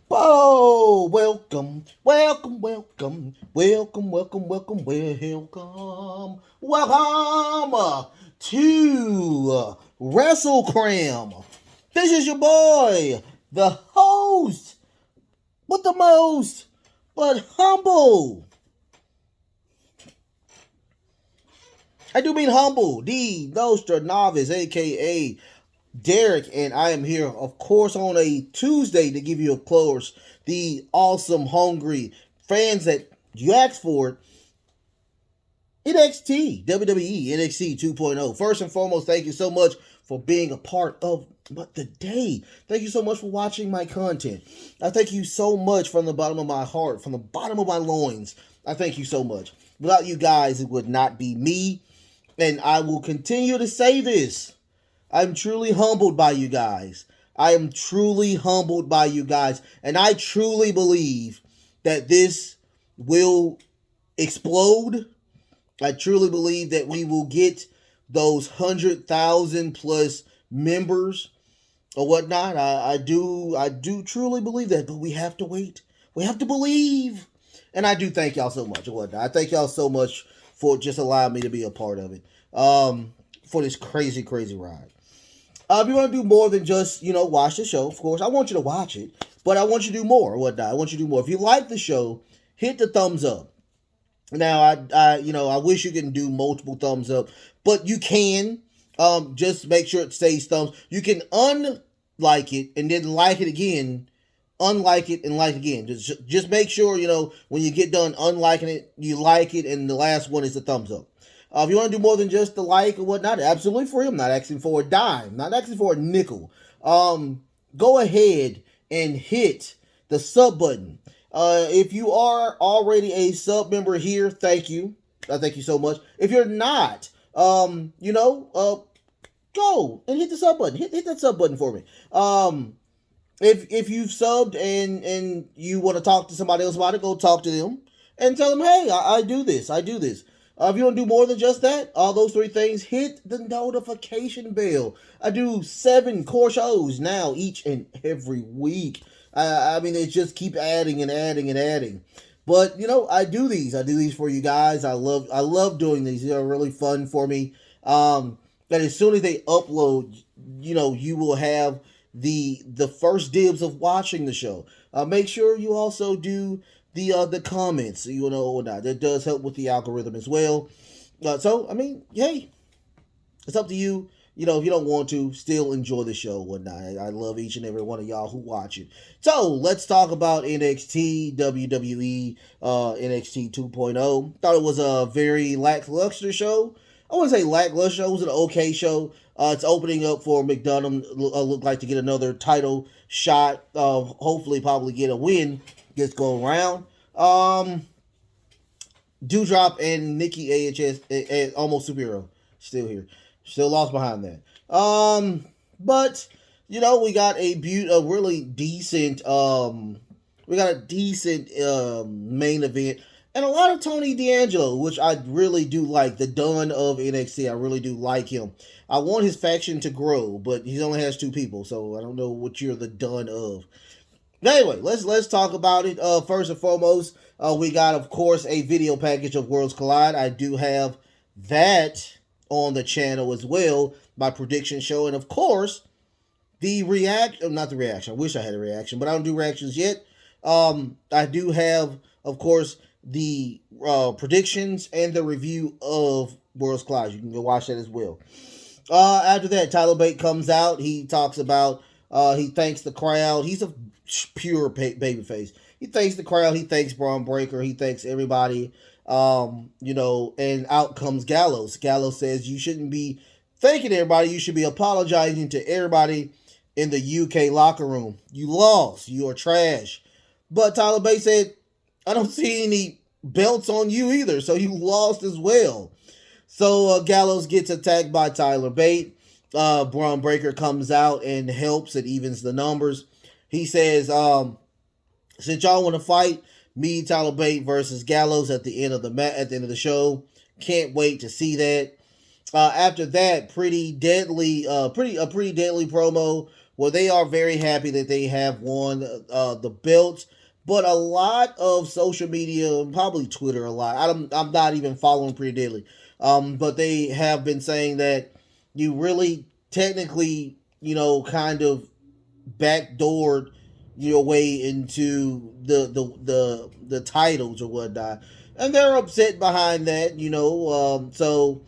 Oh, welcome to Wrestle Cram. This is your boy, the host with the most, but humble. I do mean humble, the Nostra Novice, aka Derek, and I am here, of course, on a Tuesday to give you, of course, the awesome, hungry fans that you asked for. NXT, WWE NXT 2.0. First and foremost, thank you so much for being a part of the day. Thank you so much for watching my content. I thank you so much from the bottom of my heart, from the bottom of my loins. I thank you so much. Without you guys, it would not be me. And I will continue to say this. I'm truly humbled by you guys. I am truly humbled by you guys. And I truly believe that this will explode. I truly believe that we will get those 100,000 plus members or whatnot. I do truly believe that, but we have to wait. We have to believe. And I do thank y'all so much or whatnot. I thank y'all so much for just allowing me to be a part of it. For this crazy, crazy ride. If you want to do more than just, watch the show, of course, I want you to watch it, but I want you to do more or whatnot. I want you to do more. If you like the show, hit the thumbs up. Now, I wish you can do multiple thumbs up, but you can. Just make sure it stays thumbs. You can unlike it and then like it again, unlike it and like again. Just make sure, when you get done unliking it, you like it, and the last one is the thumbs up. If you want to do more than just the like or whatnot, absolutely free. I'm not asking for a dime, not asking for a nickel. Go ahead and hit the sub button. If you are already a sub member here, thank you. Thank you so much. If you're not, go and hit the sub button. Hit that sub button for me. If you've subbed and you want to talk to somebody else about it, go talk to them and tell them, hey, I do this. I do this. If you don't do more than just that, all those three things, hit the notification bell. I do 7 core shows now each and every week. I mean, they just keep adding and adding and adding. But, I do these. I do these for you guys. I love doing these. They're really fun for me. That as soon as they upload, you will have the first dibs of watching the show. Make sure you also do the comments, or not. That does help with the algorithm as well. So, I mean, hey, it's up to you. If you don't want to, still enjoy the show or whatnot. I love each and every one of y'all who watch it. So, let's talk about NXT, WWE, NXT 2.0. Thought it was a very lackluster show. I wouldn't say lackluster. It was an okay show. It's opening up for Mcdonald. Look like to get another title shot. Hopefully, probably get a win. Gets go around. Dewdrop and Nikki AHS and Almost Superhero still here. Still lost behind that. But we got a really decent main event and a lot of Tony D'Angelo, which I really do like. The Don of NXT, I really do like him. I want his faction to grow, but he only has 2 people, so I don't know what you're the Don of. Anyway, let's talk about it. First and foremost, we got, of course, a video package of Worlds Collide. I do have that on the channel as well, my prediction show, and of course, not the reaction. I wish I had a reaction, but I don't do reactions yet. I do have, of course, the predictions and the review of Worlds Collide. You can go watch that as well. After that, Tyler Bate comes out. He talks about, he thanks the crowd. He's a pure babyface. He thanks the crowd. He thanks Braun Breaker. He thanks everybody. And out comes Gallows. Gallows says you shouldn't be thanking everybody. You should be apologizing to everybody in the UK locker room. You lost. You are trash. But Tyler Bate said, I don't see any belts on you either, so you lost as well. So Gallows gets attacked by Tyler Bate. Braun Breaker comes out and helps. It evens the numbers. He says, since y'all want to fight, me, Tyler Bate versus Gallows at the end of the show. Can't wait to see that. After that, pretty deadly promo Well, they are very happy that they have won the belts. But a lot of social media, probably Twitter, a lot. I'm not even following Pretty Deadly, but they have been saying that you really technically, kind of backdoored your way into the titles or whatnot, and they're upset behind that. So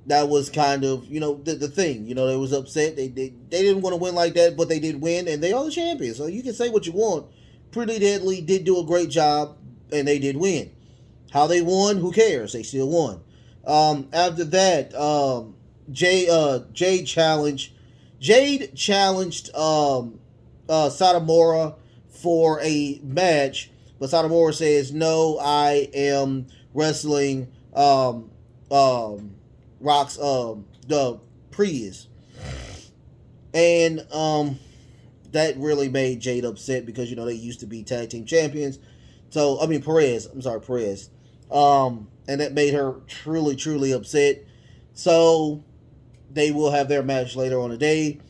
that was kind of the thing. They was upset. They didn't want to win like that, but they did win, and they are the champions. So you can say what you want. Pretty Deadly did do a great job, and they did win. How they won, who cares? They still won. After that, Jade challenged Satomura for a match, but Satomura says, "No, I am wrestling Rock's the Prius," and that really made Jade upset because they used to be tag team champions. So I mean Perez, I'm sorry, Perez, and that made her truly upset. So they will have their match later on today.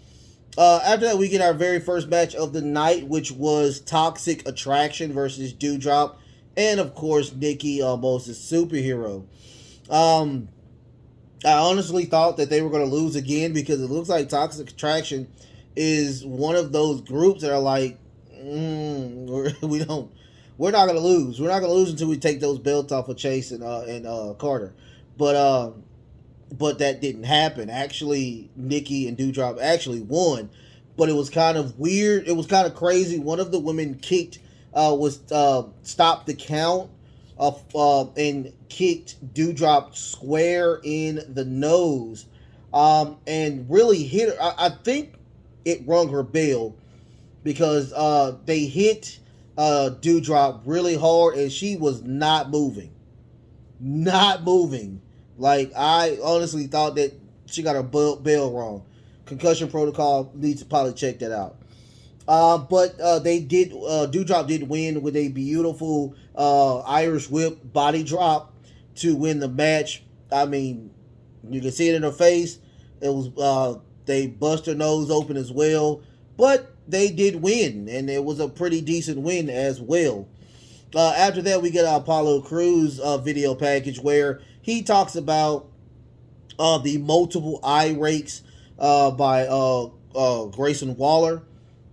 After that, we get our very first match of the night, which was Toxic Attraction versus Dewdrop, and of course Nikki, almost a superhero. I honestly thought that they were going to lose again because it looks like Toxic Attraction is one of those groups that are like, we're not going to lose. We're not going to lose until we take those belts off of Chase and Carter. But that didn't happen. Actually, Nikki and Dewdrop actually won, but it was kind of weird. It was kind of crazy. One of the women stopped the count and kicked Dewdrop square in the nose, and really hit her. I think it rung her bell because they hit Dewdrop really hard, and she was not moving. Like, I honestly thought that she got her bell wrong. Concussion protocol, needs to probably check that out. But Dewdrop did win with a beautiful Irish whip body drop to win the match. I mean, you can see it in her face. It was they bust her nose open as well, but they did win, and it was a pretty decent win as well. After that, we get Apollo Crews video package where he talks about the multiple eye rakes by Grayson Waller,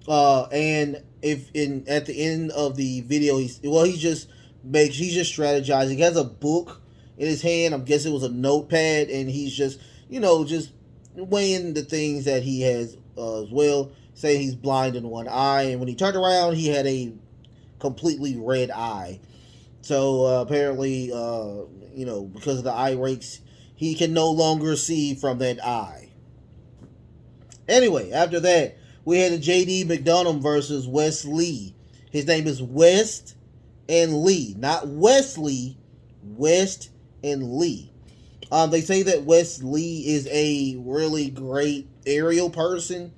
and at the end of the video, he's just strategizing. He has a book in his hand. I'm guessing it was a notepad, and he's just just weighing the things that he has as well. Saying he's blind in one eye, and when he turned around, he had a completely red eye. So apparently, because of the eye rakes, he can no longer see from that eye. Anyway, after that, we had a JD Mcdonald versus Wesley. His name is West and Lee, not Wesley. West and Lee. They say that Wesley is a really great aerial person,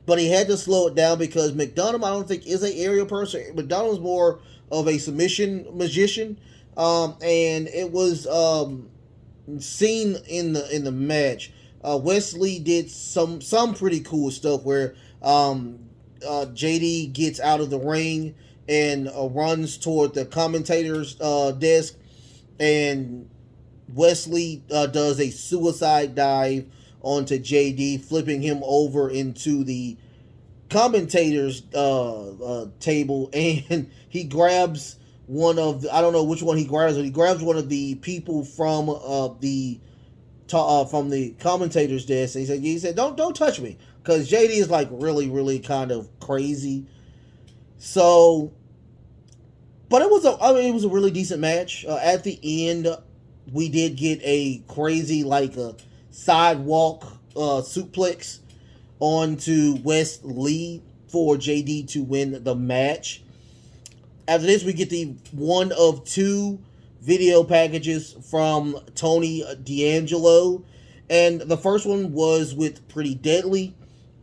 but he had to slow it down because Mcdonald, I don't think, is an aerial person. McDonald's more of a submission magician, and it was seen in the match. Wesley did some pretty cool stuff where JD gets out of the ring and runs toward the commentator's desk, and Wesley does a suicide dive onto JD, flipping him over into the commentator's table, and he grabs one of I don't know which one he grabs, but he grabs one of the people from the commentator's desk. And he said, don't touch me, because JD is like really kind of crazy. So, but it was a really decent match. At the end, we did get a crazy a sidewalk suplex onto Wesley for JD to win the match. After this, we get the one of two video packages from Tony D'Angelo, and the first one was with Pretty Deadly,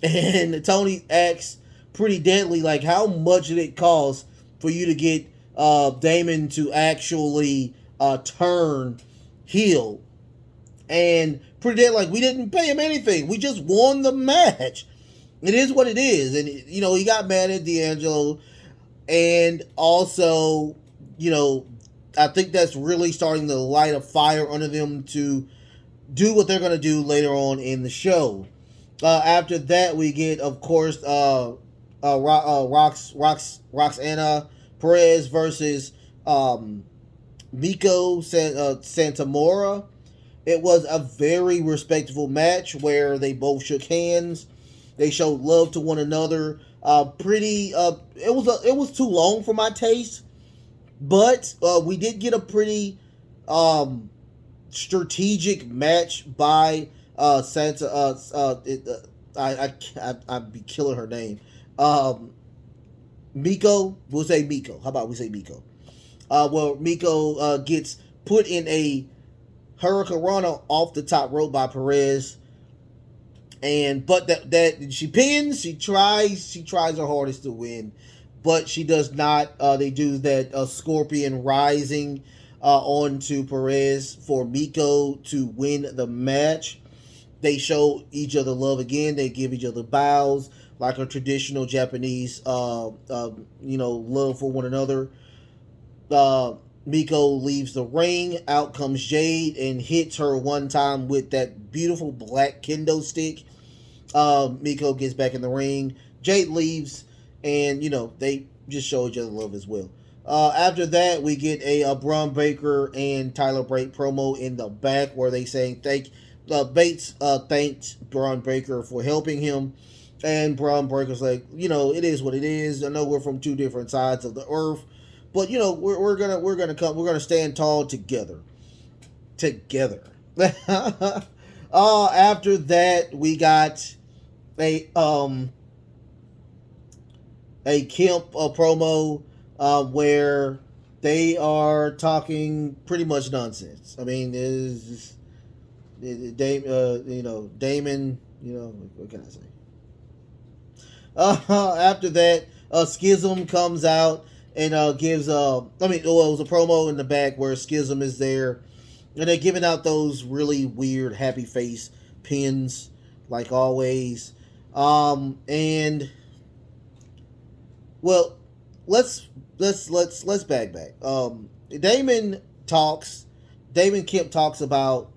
and Tony asks Pretty Deadly how much did it cost for you to get Damon to actually turn heel, and Pretty Deadly we didn't pay him anything, we just won the match. It is what it is. And, he got mad at D'Angelo. And also, I think that's really starting to light a fire under them to do what they're going to do later on in the show. After that, we get, of course, Roxana Perez versus Miko Santamora. It was a very respectful match where they both shook hands. They showed love to one another. It was too long for my taste, but we did get a pretty strategic match by Santa. I'd be killing her name. Miko. We'll say Miko. How about we say Miko? Miko gets put in a Hurricanrana off the top rope by Perez, but that she pins. She tries her hardest to win, but she does not. They do that Scorpion Rising onto Perez for Miko to win the match. They show each other love again. They give each other bows like a traditional Japanese, love for one another. Miko leaves the ring. Out comes Jade and hits her one time with that beautiful black kendo stick. Miko gets back in the ring. Jade leaves, and they just show each other love as well. After that, we get a Braun Breaker and Tyler Bate promo in the back where they saying Bates thanked Braun Breaker for helping him, and Braun Breaker's like, it is what it is. I know we're from two different sides of the earth, but we're gonna stand tall together. After that, we got a Kemp promo where they are talking pretty much nonsense. I mean, Damon. What can I say? After that, Schism comes out and gives it was a promo in the back where Schism is there, and they're giving out those really weird happy face pins like always. And well, let's back. Damon Kemp talks about.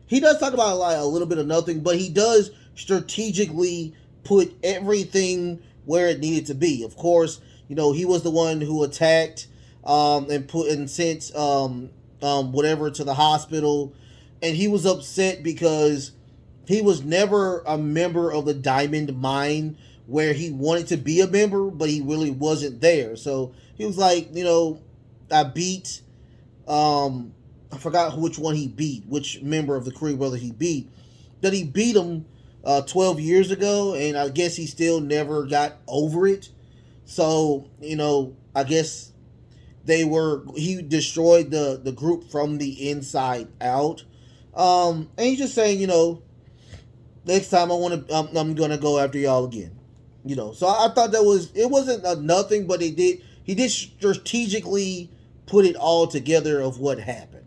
He does talk about like a little bit of nothing, but he does strategically put everything where it needed to be. Of course, he was the one who attacked and sent whatever to the hospital, and he was upset because he was never a member of the Diamond Mine where he wanted to be a member, but he really wasn't there. So he was like, I beat I forgot which one he beat, which member of the Cree brother he beat. That he beat him 12 years ago, and I guess he still never got over it. So, I guess he destroyed the group from the inside out. And he's just saying, next time I'm gonna go after y'all again. So I thought it wasn't a nothing, but he did strategically put it all together of what happened.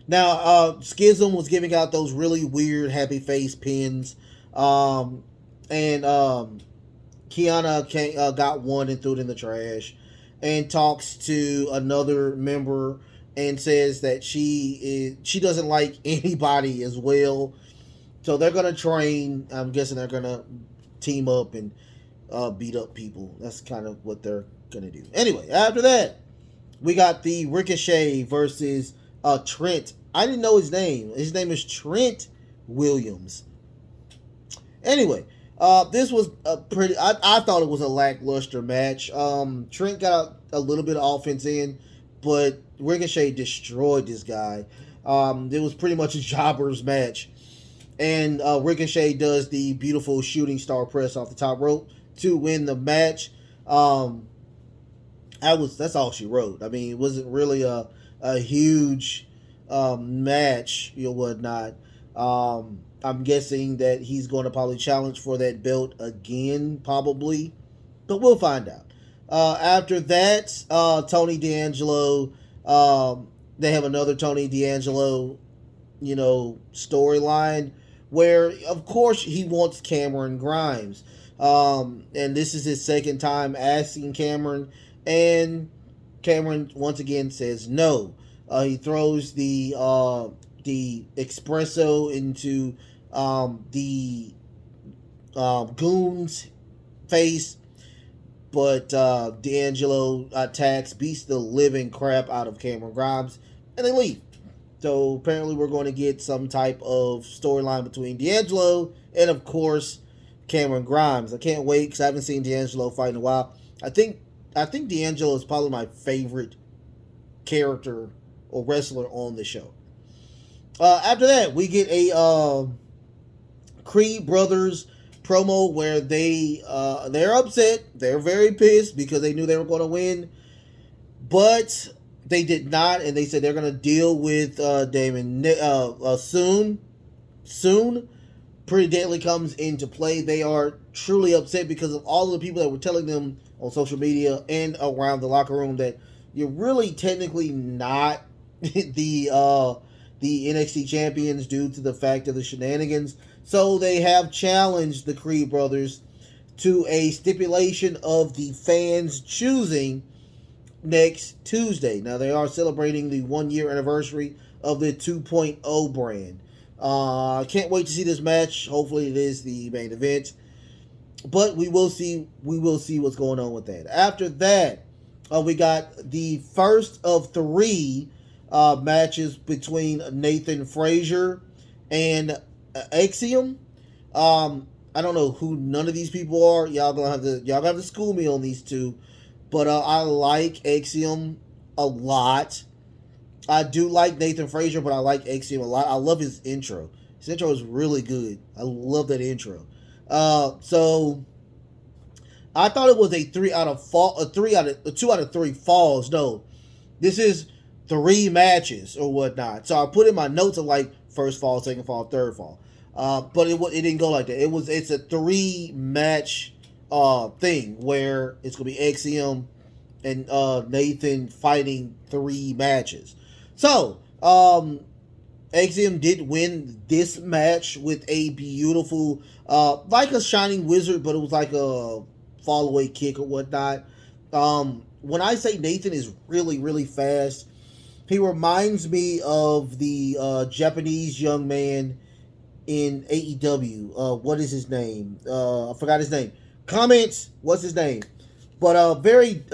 Now, Schism was giving out those really weird happy face pins. And Kiana got one and threw it in the trash, and talks to another member and says that she doesn't like anybody as well. So they're gonna train. I'm guessing they're gonna team up and beat up people. That's kind of what they're gonna do. Anyway, after that, we got the Ricochet versus Trent. I didn't know his name. His name is Trent Williams. Anyway, this was a pretty. I thought it was a lackluster match. Trent got a little bit of offense in, but Ricochet destroyed this guy. It was pretty much a jobber's match, and Ricochet does the beautiful shooting star press off the top rope to win the match. That's all she wrote. I mean, it wasn't really a huge match or whatnot. I'm guessing that he's going to probably challenge for that belt again, probably, but we'll find out. After that, Tony D'Angelo, they have another Tony D'Angelo, storyline where, of course, he wants Cameron Grimes. And this is his second time asking Cameron, and Cameron once again says no. He throws the espresso into the goon's face, but D'Angelo attacks, beats the living crap out of Cameron Grimes, and they leave. So apparently we're going to get some type of storyline between D'Angelo and, of course, Cameron Grimes. I can't wait because I haven't seen D'Angelo fight in a while. I think D'Angelo is probably my favorite character or wrestler on the show. After that, we get a Cree brothers promo where they're upset. They're very pissed because they knew they were going to win, but they did not, and they said they're going to deal with Damon soon. Soon, Pretty Deadly comes into play. They are truly upset because of all of the people that were telling them on social media and around the locker room that you're really technically not the NXT champions due to the fact of the shenanigans. So they have challenged the Cree brothers to a stipulation of the fans choosing next Tuesday. Now, they are celebrating the 1-year anniversary of the 2.0 brand. I can't wait to see this match. Hopefully it is the main event, but we will see what's going on with that. After that, we got the first of 3 matches between Nathan Frazier and Axiom. I don't know who none of these people are. Y'all gonna have to school me on these two, but I like Axiom a lot. I do like Nathan Frazier, but I like Axiom a lot. I love his intro. His intro is really good. I love that intro. So I thought it was a 2 out of 3 falls. No, this is 3 matches or whatnot. So I put in my notes of like first fall, second fall, third fall. But it didn't go like that. It's a 3 match thing where it's gonna be Axiom and Nathan fighting 3 matches. So Axiom did win this match with a beautiful like a shining wizard, but it was like a fall away kick or whatnot. When I say Nathan is really, really fast, he reminds me of the Japanese young man in AEW. What is his name? I forgot his name. Comments, what's his name? But a very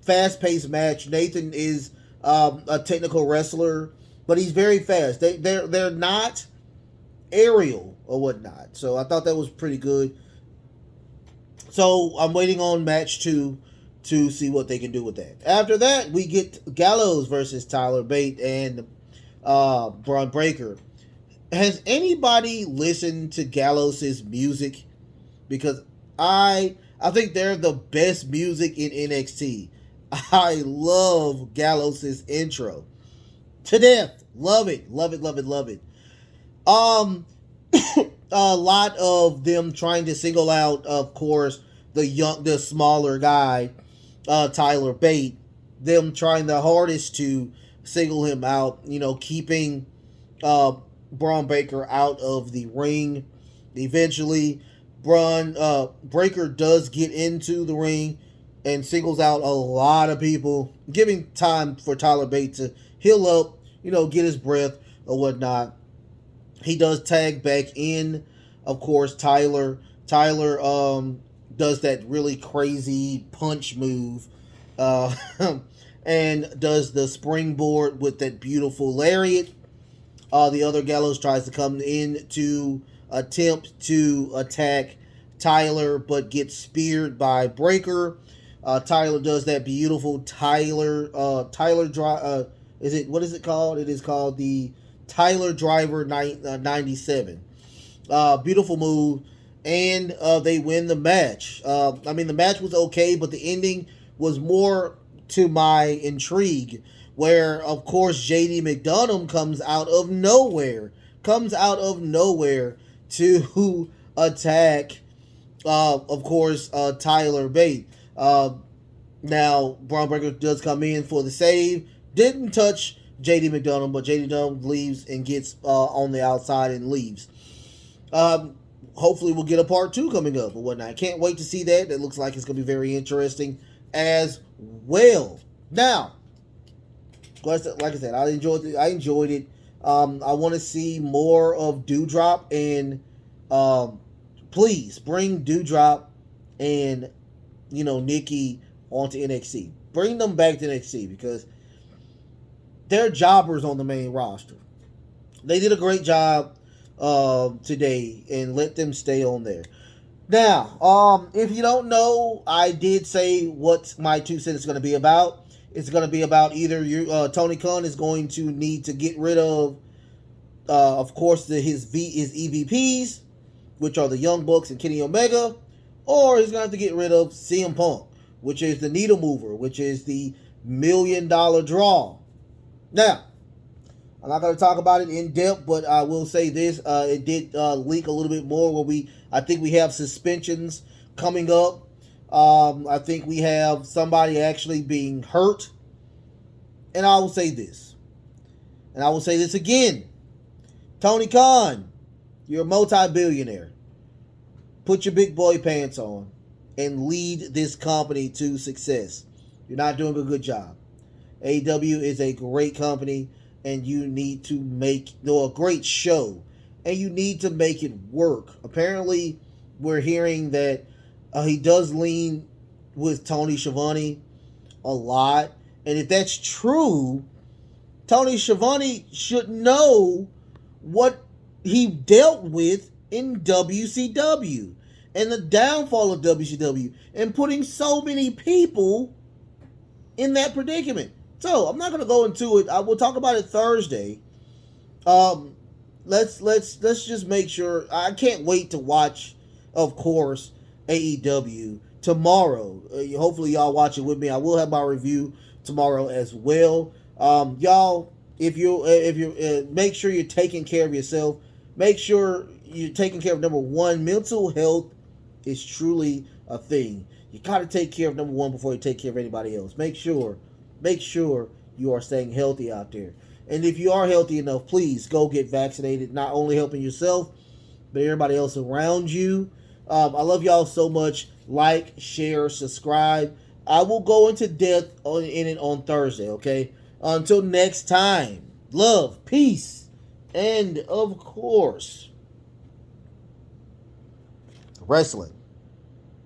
fast-paced match. Nathan is a technical wrestler, but he's very fast. They're not aerial or whatnot. So I thought that was pretty good. So I'm waiting on match 2 to see what they can do with that. After that, we get Gallows versus Tyler Bate and Braun Breaker. Has anybody listened to Gallows' music? Because I think they're the best music in NXT. I love Gallows' intro to death. Love it. Love it, love it, love it. A lot of them trying to single out, of course, the smaller guy, Tyler Bate. Them trying the hardest to single him out, keeping Braun Breaker out of the ring. Eventually, Braun Breaker does get into the ring and singles out a lot of people, giving time for Tyler Bate to heal up, get his breath or whatnot. He does tag back in, of course. Tyler does that really crazy punch move, and does the springboard with that beautiful lariat. The other Gallows tries to come in to attempt to attack Tyler, but gets speared by Breaker. Tyler does that beautiful what is it called? It is called the Tyler Driver 97. Beautiful move, and they win the match. The match was okay, but the ending was more to my intrigue, where, of course, JD Mcdonald comes out of nowhere to attack, of course, Tyler Bate. Now, Braun Breaker does come in for the save. Didn't touch JD Mcdonald, but JD Mcdonald leaves and gets on the outside and leaves. Hopefully we'll get a part 2 coming up or whatnot. I can't wait to see that. That looks like it's going to be very interesting as well. Now, like I said, I enjoyed it. I want to see more of Dewdrop, and please bring Dewdrop and Nikki onto NXT. Bring them back to NXT because they're jobbers on the main roster. They did a great job today, and let them stay on there. Now, if you don't know, I did say what my 2 cents is going to be about. It's going to be about either Tony Khan is going to need to get rid of course, his EVPs, which are the Young Bucks and Kenny Omega, or he's going to have to get rid of CM Punk, which is the needle mover, which is the $1 million draw. Now, I'm not going to talk about it in depth, but I will say this: it did leak a little bit more. Where I think we have suspensions coming up. I think we have somebody actually being hurt, and I will say this, and I will say this again: Tony Khan, you're a multi-billionaire. Put your big boy pants on and lead this company to success. You're not doing a good job. AEW is a great company, and you need to make a great show, and you need to make it work. Apparently, we're hearing that he does lean with Tony Schiavone a lot, and if that's true, Tony Schiavone should know what he dealt with in WCW and the downfall of WCW and putting so many people in that predicament. So I'm not going to go into it. I will talk about it Thursday. Let's just make sure. I can't wait to watch, of course, AEW tomorrow. Hopefully y'all watch it with me. I will have my review tomorrow as well. Y'all, if you make sure you're taking care of yourself. Make sure you're taking care of number one. Mental health is truly a thing. You got to take care of number one before you take care of anybody else. Make sure you are staying healthy out there. And if you are healthy enough, please go get vaccinated. Not only helping yourself, but everybody else around you. I love y'all so much. Like, share, subscribe. I will go into depth in it on Thursday, okay? Until next time, love, peace, and of course, wrestling.